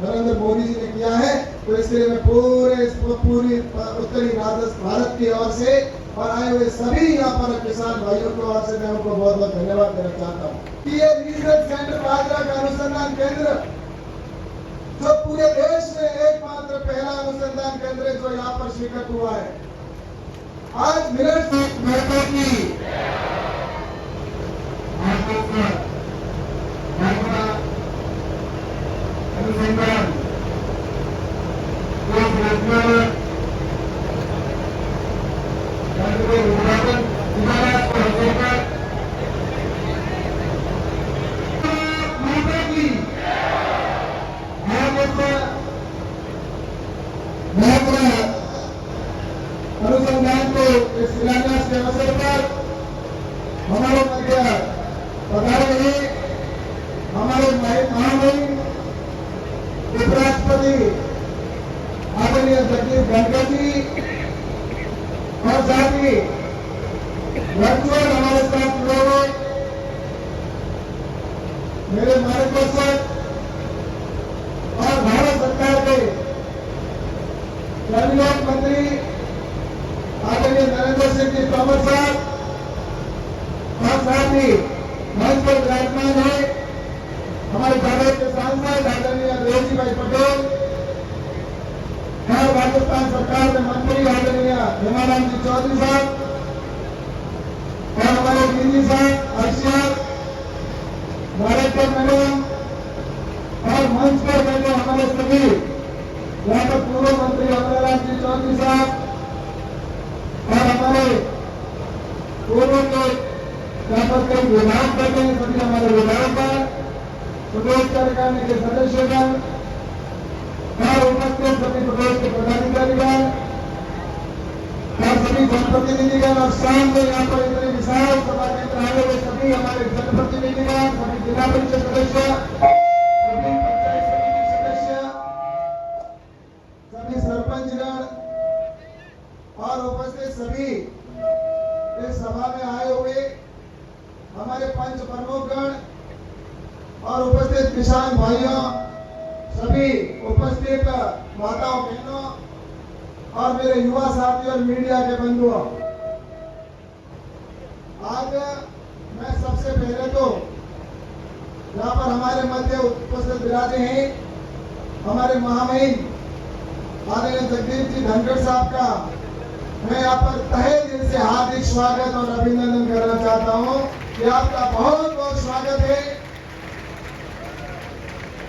नरेंद्र मोदी जी ने किया है। तो इसके लिए मैं पूरी उत्तरी भारत की ओर से और आए हुए सभी यहाँ पर किसान भाइयों की ओर से मैं उनको बहुत बहुत धन्यवाद देना चाहता हूँ कि ये रीजनल सेंटर बाजरा का अनुसंधान केंद्र जो पूरे देश में एकमात्र पहला अनुसंधान केंद्र है जो यहाँ पर स्वीकृत हुआ है। आज मिलेट्स महत्व की अनुसंधान अनुसंधान को इस शिलान्यास के अवसर पर हमारे मध्य पधारे हैं हमारे महामहिम उपराष्ट्रपति आदरणीय जगदीप धनखड़ जी और साथ ही वर्चुअल हमारे साथ लोग मेरे मार्गदर्शक और भारत सरकार के कैबिनेट मंत्री आदरणीय नरेंद्र सिंह जी तोमर साहब और साथ ही मंच पर विराजमान है हमारे भारत के सांसद आदरणीय रेवती भाई पटेल और राजस्थान सरकार के मंत्री आदरणीय हेमाराम जी चौधरी साहब और हमारे दीदी साहब अक्षर डायरेक्टर मैडम और मंच पर बैठे हमारे सभी यहाँ पर पूर्व मंत्री अमराराम जी चौधरी साहब और हमारे पूर्व के यहाँ पर कई विभाग बैठे हैं सभी हमारे विभाग पर प्रदेश कार्यकारिणी के सदस्यगण और उपस्थित सभी प्रदेश के पदाधिकारीगण और सभी जनप्रतिनिधिगण और सामने यहाँ पर इतने विशाल सभा केंद्र आए हुए सभी हमारे जनप्रतिनिधिगण सभी जिला परिषद सदस्य सभी पंचायत समिति सदस्य सभी सरपंचगण और उपस्थित सभी इस सभा में आए हुए हमारे पंच प्रमुखगण और उपस्थित किसान भाइयों सभी उपस्थित माताओं बहनों और मेरे युवा साथी और मीडिया के बंधुओं, आज मैं सबसे पहले तो यहाँ पर हमारे मध्य उपस्थित विराजे हैं हमारे महामहिम आदरणीय जगदीप जी धनखड़ साहब का मैं यहाँ पर तहे दिल से हार्दिक स्वागत और अभिनंदन करना चाहता हूँ कि आपका बहुत बहुत स्वागत है।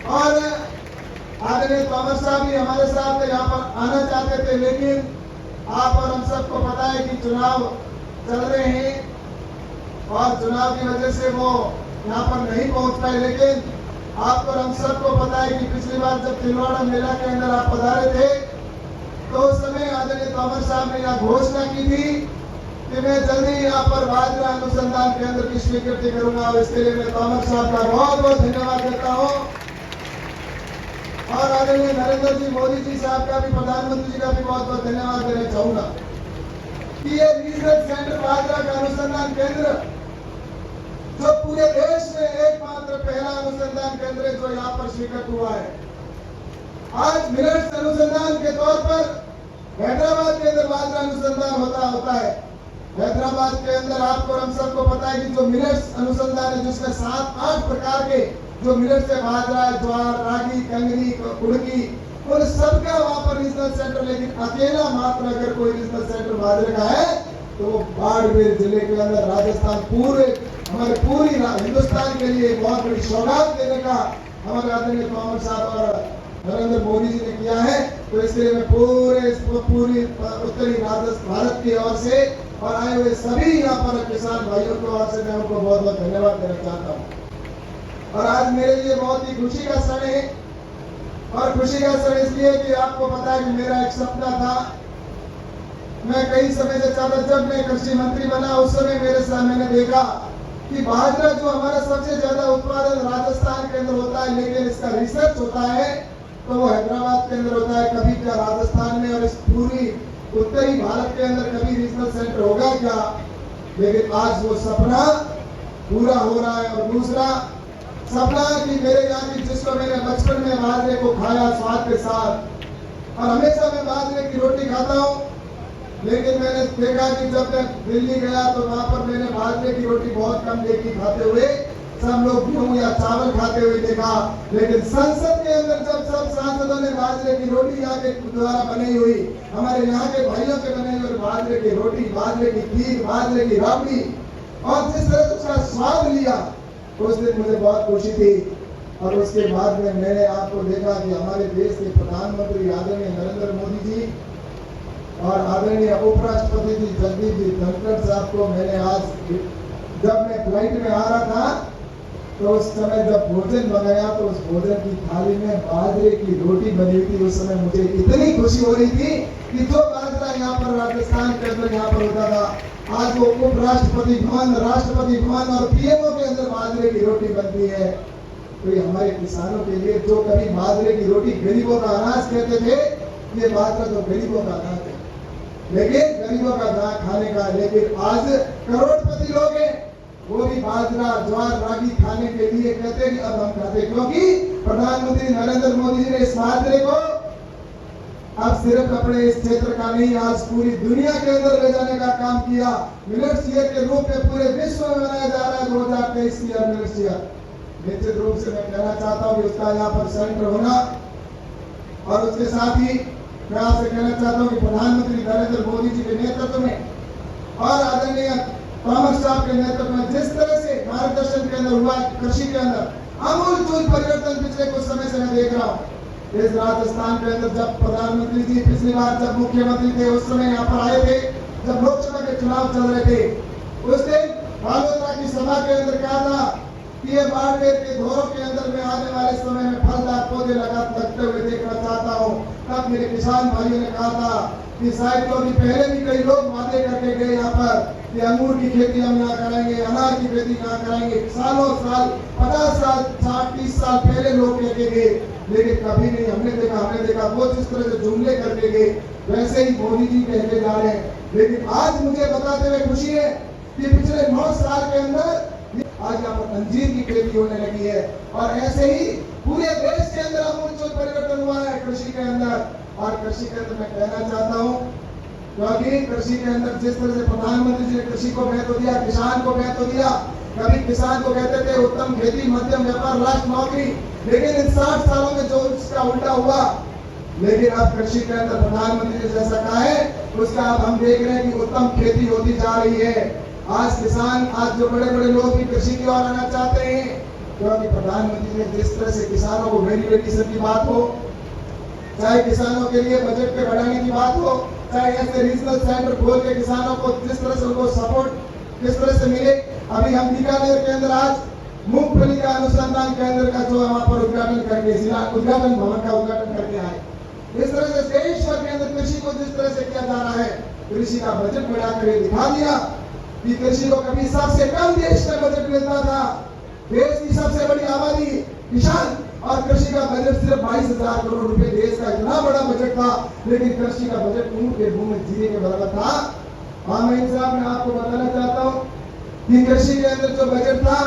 और आदरणीय तोमर साहब भी हमारे साथ यहाँ पर आना चाहते थे लेकिन आप और हम सबको पता है कि चुनाव चल रहे हैं और चुनाव की वजह से वो यहाँ पर नहीं पहुंच पाए। लेकिन आपको और हम सबको पता है कि पिछली बार जब छिंदवाड़ा मेला के अंदर आप पधारे थे तो उस समय आदरणीय तोमर साहब ने यहाँ घोषणा की थी कि मैं जल्दी यहाँ पर बाजरा अनुसंधान केंद्र की स्वीकृति करूंगा और इसके लिए मैं तोमर साहब का बहुत बहुत धन्यवाद देता हूँ। और आदरणीय नरेंद्र जी मोदी जी साहब का भी प्रधानमंत्री जी का भी बहुत बहुत धन्यवाद देना चाहूंगा कि ये रीजनल सेंटर बाजरा का अनुसंधान केंद्र जो पूरे देश में एकमात्र पहला अनुसंधान केंद्र है जो यहाँ पर स्वीकृत हुआ है। आज मिलेट्स अनुसंधान के तौर पर हैदराबाद के अंदर बाजरा अनुसंधान होता है। हैदराबाद के अंदर आपको हम सबको पता है कि जो मिलेट्स अनुसंधान है जिसमें 7-8 प्रकार के जो मिलेट्स है बाजरा ज्वार रागी कंगनी कुड़की और सबका वहाँ पर रीजनल सेंटर, लेकिन अकेला मात्र अगर कोई रीजनल सेंटर बाजरे का है तो वो बाड़मेर जिले के अंदर राजस्थान पूरे हमारे पूरी हिंदुस्तान के लिए एक बहुत बड़ी सौगात देने का हमारे आदरणीय तोमर साहब और नरेंद्र मोदी जी ने किया है। तो इसके लिए मैं पूरी उत्तरी भारत की ओर से और आए हुए सभी यहाँ पर किसान भाइयों की ओर से मैं उनको बहुत बहुत धन्यवाद देना चाहता हूँ। और आज मेरे लिए बहुत ही खुशी का क्षण है और खुशी का क्षण इसलिए कि आपको पता है कि मेरा एक सपना था। मैं कई समय से चाहता, जब मैं कृषि मंत्री बना उस समय मेरे सामने मैंने देखा कि बाजरा जो हमारा सबसे ज्यादा उत्पादन राजस्थान के अंदर होता है लेकिन इसका रिसर्च होता है तो वो हैदराबाद के अंदर होता है, कभी क्या राजस्थान में और इस पूरी उत्तरी भारत के अंदर कभी रीजनल सेंटर होगा क्या। लेकिन आज वो सपना पूरा हो रहा है। और दूसरा सपना कि मेरे यहाँ की जिसको मैंने बचपन में बाजरे को खाया स्वाद के साथ, और हमेशा मैं बाजरे की रोटी खाता हूँ। लेकिन मैंने देखा कि जब मैं दिल्ली गया तो वहां पर मैंने बाजरे की रोटी बहुत कम देखी खाते हुए, सब लोग गेहूं या चावल खाते हुए देखा। लेकिन संसद के अंदर जब सब सांसदों ने बाजरे की रोटी यहाँ के द्वारा बनी हुई, हमारे यहाँ के भाइयों के बने हुए बाजरे की रोटी, बाजरे की खीर, बाजरे की राबड़ी, और जिस तरह से उसका स्वाद लिया, उस दिन मुझे बहुत खुशी थी। और उसके बाद में मैंने आपको देखा कि हमारे देश के प्रधानमंत्री आदरणीय नरेंद्र मोदी जी और आदरणीय उपराष्ट्रपति जी जगदीप जी धनखड़ साहब को मैंने आज, जब मैं फ्लाइट में आ रहा था तो उस समय जब भोजन बनाया तो उस भोजन की थाली में बाजरे की रोटी बनी हुई थी। उस समय मुझे इतनी खुशी हो रही थी कि जो बाजरा यहाँ पर राजस्थान के अंदर यहाँ पर होता था, आज वो उपराष्ट्रपति भवन, राष्ट्रपति भवन और पीएमओ के अंदर बाजरे की रोटी बनती है। तो ये हमारे किसानों के लिए, जो कभी बाजरे की रोटी गरीबों का अनाज कहते थे, ये बाजरा तो गरीबों का अनाज है, लेकिन गरीबों का दाना खाने का। लेकिन आज करोड़पति लोग हैं, वो भी बाजरा, ज्वार, रागी खाने के लिए कहते हैं कि अब हम खाते, क्योंकि प्रधानमंत्री नरेंद्र मोदी जी ने इस बाजरे को अब सिर्फ अपने इस क्षेत्र का नहीं, आज पूरी दुनिया के अंदर ले जाने का काम किया। मिलेट्स ईयर के रूप में पूरे विश्व में मनाया जा रहा है 2023 की मिलेट्स ईयर। निश्चित रूप से मैं कहना चाहता हूँ कि उसका यहाँ पर सेंटर होना, और उसके साथ ही मैं आपसे कहना चाहता हूँ कि प्रधानमंत्री नरेंद्र मोदी जी के नेतृत्व में और आदरणीय तोमर साहब के नेतृत्व में जिस तरह से मार्गदर्शन के अंदर हुआ, कृषि के अंदर आमूल परिवर्तन पिछले कुछ समय से मैं देख रहा हूँ। इस राजस्थान के अंदर जब प्रधानमंत्री जी पिछली बार जब मुख्यमंत्री थे, उस समय यहाँ पर आए थे, जब लोकसभा के चुनाव चल रहे थे, उस दिन बालोतरा की सभा के अंदर कहा था कि ये बाड़मेर के घोरों के अंदर में आने वाले समय में फलदार पौधे लगते हुए देखना चाहता हूँ। तब मेरे किसान भाइयों ने कहा था कि शायद क्योंकि पहले भी कई लोग वादे करके गए यहाँ पर कि अंगूर की खेती हम यहाँ कराएंगे, अनार की खेती यहाँ कराएंगे, सालों साल, 50 साल, 60, 30 साल पहले लोग कहके गए, लेकिन कभी नहीं हमने देखा वो जिस तरह से जुमले करके गए, वैसे ही मोदी जी कहते जा रहे हैं। लेकिन आज मुझे बताते हुए खुशी है कि पिछले 9 साल के अंदर आज यहाँ पर अंजीर की खेती होने लगी है, और ऐसे ही पूरे देश के अंदर आमूल परिवर्तन हुआ है कृषि के अंदर। और कृषि के अंदर मैं कहना चाहता हूँ, क्योंकि कृषि के अंदर जिस तरह से प्रधानमंत्री जी ने कृषि को महत्व दिया, किसान को महत्व दिया। कभी किसान को कहते थे उत्तम खेती, मध्यम व्यापार, राष्ट्र नौकरी, लेकिन इन 60 सालों में जो उसका उल्टा हुआ। लेकिन अब कृषि के अंदर प्रधानमंत्री ने जैसा कहा है, उसका अब हम देख रहे हैं कि उत्तम खेती होती जा रही है। आज किसान, आज जो बड़े बड़े लोग भी कृषि की ओर आना चाहते हैं, क्योंकि प्रधानमंत्री ने जिस तरह से किसानों को वेरी की बात हो, चाहे किसानों के लिए बजट पे बढ़ाने की बात हो, चाहे ऐसे रीजनल सेंटर खोल के किसानों को जिस तरह से उनको सपोर्ट किस तरह से मिले। अभी हम बीकानेर के अंदर आज मूंगफली का अनुसंधान केंद्र का जो वहां पर उद्घाटन भवन का उद्घाटन करके आए। इस तरह से देश भर के अंदर कृषि को जिस तरह से किया जा रहा है, कृषि का बजट बढ़ाकर दिखा दिया कि कृषि को कभी सबसे कम देश में बजट मिलता था। देश की सबसे बड़ी आबादी किसान, और कृषि का बजट सिर्फ 22,000 करोड़ रुपए, देश का इतना बड़ा बजट था, लेकिन कृषि का बजट ऊंट के मुंह में जीरे के बराबर था। आमिर साहब, मैं आपको बताना चाहता हूँ कि कृषि के अंदर जो बजट था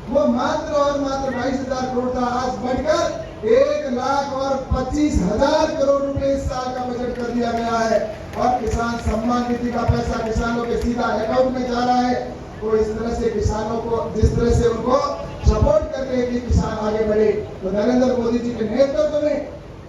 वो मात्र और मात्र 22,000 करोड़ था। आज बढ़कर 1,25,000 करोड़ रुपए इस साल का बजट कर दिया गया है, और किसान सम्मान निधि का पैसा किसानों के सीधा अकाउंट में जा रहा है। तो इस तरह से किसानों को जिस तरह से उनको सपोर्ट करते हैं कि किसान आगे बढ़े, तो नरेंद्र मोदी जी के नेतृत्व में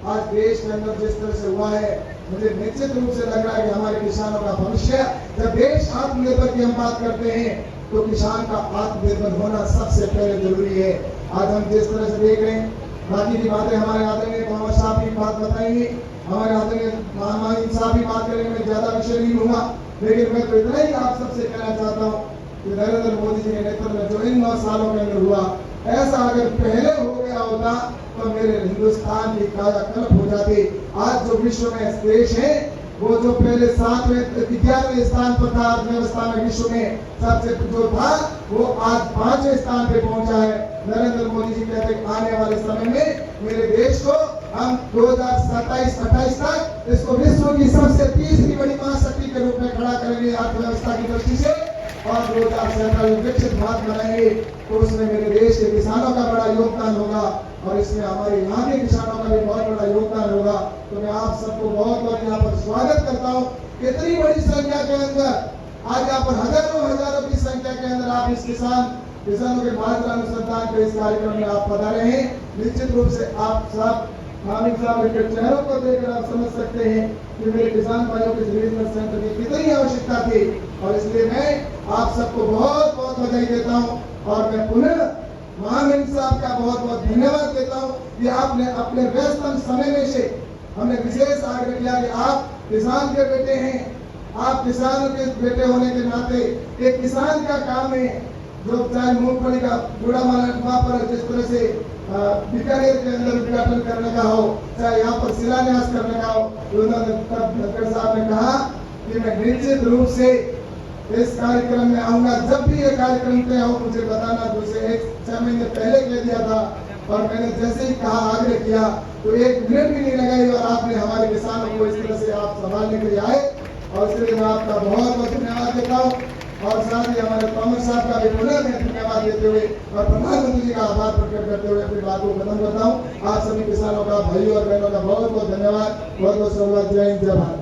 आज देश के अंदर जिस तरह से हुआ है, मुझे निश्चित रूप से लग रहा है कि हमारे किसानों का भविष्य, जब देश आत्मनिर्भर की हम बात करते हैं तो किसान का आत्मनिर्भर होना सबसे पहले जरूरी है। आज हम जिस तरह से देख रहे हैं, बाकी की बातें हमारे आदरणीय तोमर साहब की बात बताएंगे, हमारे आदरणीय महामहिम साहब भी बात करेंगे, मैं ज्यादा विषय नहीं लूंगा, लेकिन मैं तो इतना ही आप सबसे कहना चाहता हूँ कि नरेंद्र मोदी जी के नेतृत्व में जो इन 9 सालों के अंदर हुआ, ऐसा अगर पहले हो गया होता तो मेरे हिंदुस्तान की कायाकल्प हो जाती। आज जो विश्व में देश है, वो जो पहले 7वें 11वें स्थान पर था अर्थव्यवस्था में विश्व में सबसे जो था, वो आज 5वें स्थान पे पहुंचा है। नरेंद्र मोदी जी कहते हैं आने वाले समय में मेरे देश को हम 2027-28 तक इसको विश्व की सबसे तीसरी बड़ी महाशक्ति के रूप में खड़ा करेंगे अर्थव्यवस्था की दृष्टि से। और 2047 विकसित भारत बनाएंगे तो उसमें मेरे देश के किसानों का बड़ा योगदान होगा और इसमें हमारे यहाँ के किसानों का भी बहुत बड़ा योगदान होगा। तो मैं आप सबको बहुत बहुत यहाँ पर स्वागत करता हूँ। इतनी बड़ी संख्या के अंदर आज यहाँ पर हजारों की संख्या के अंदर आप इस किसानों के बाजरा अनुसंधान के इस कार्यक्रम में आप पधारे हैं। निश्चित रूप से आप सब हामिद साहब के चेहरों को देखकर आप समझ सकते हैं कि मेरे किसान भाइयों के रीजनल सेंटर की कितनी आवश्यकता थी और इसलिए मैं आप सबको बहुत बहुत बधाई देता हूं और मैं पुनः महामिंद साहब का बहुत बहुत धन्यवाद देता हूं कि आपने अपने व्यस्तम समय में से हमने विशेष आग्रह किया कि आप किसान के बेटे हैं, आप किसानों के बेटे होने के नाते एक किसान का काम है जो चाहे मूंगफली का बूढ़ा वहां पर जिस तरह से बीकानेर के अंदर उद्घाटन करने का हो, चाहे यहाँ पर शिलान्यास करने का हो, उन्होंने धनखड़ साहब ने कहा कि मैं निश्चित रूप से इस कार्यक्रम में आऊंगा। जब भी ये कार्यक्रम तय हो मुझे बताना। दूसरे 6 महीने पहले कह दिया था और मैंने जैसे ही कहा आग्रह किया तो 1 मिनट भी नहीं लगाई और आपने हमारे किसानों को इस तरह से आप संभालने के लिए आए और इसलिए मैं आपका बहुत बहुत धन्यवाद देता हूँ और साथ ही हमारे तोमर साहब का भी पुनः मैं धन्यवाद देते हुए और प्रधानमंत्री जी का आभार प्रकट करते हुए अपनी बात को खत्म करता हूँ। आप सभी किसानों का, भाइयों और बहनों का बहुत बहुत धन्यवाद, बहुत बहुत धन्यवाद। जय हिंद, जय भारत।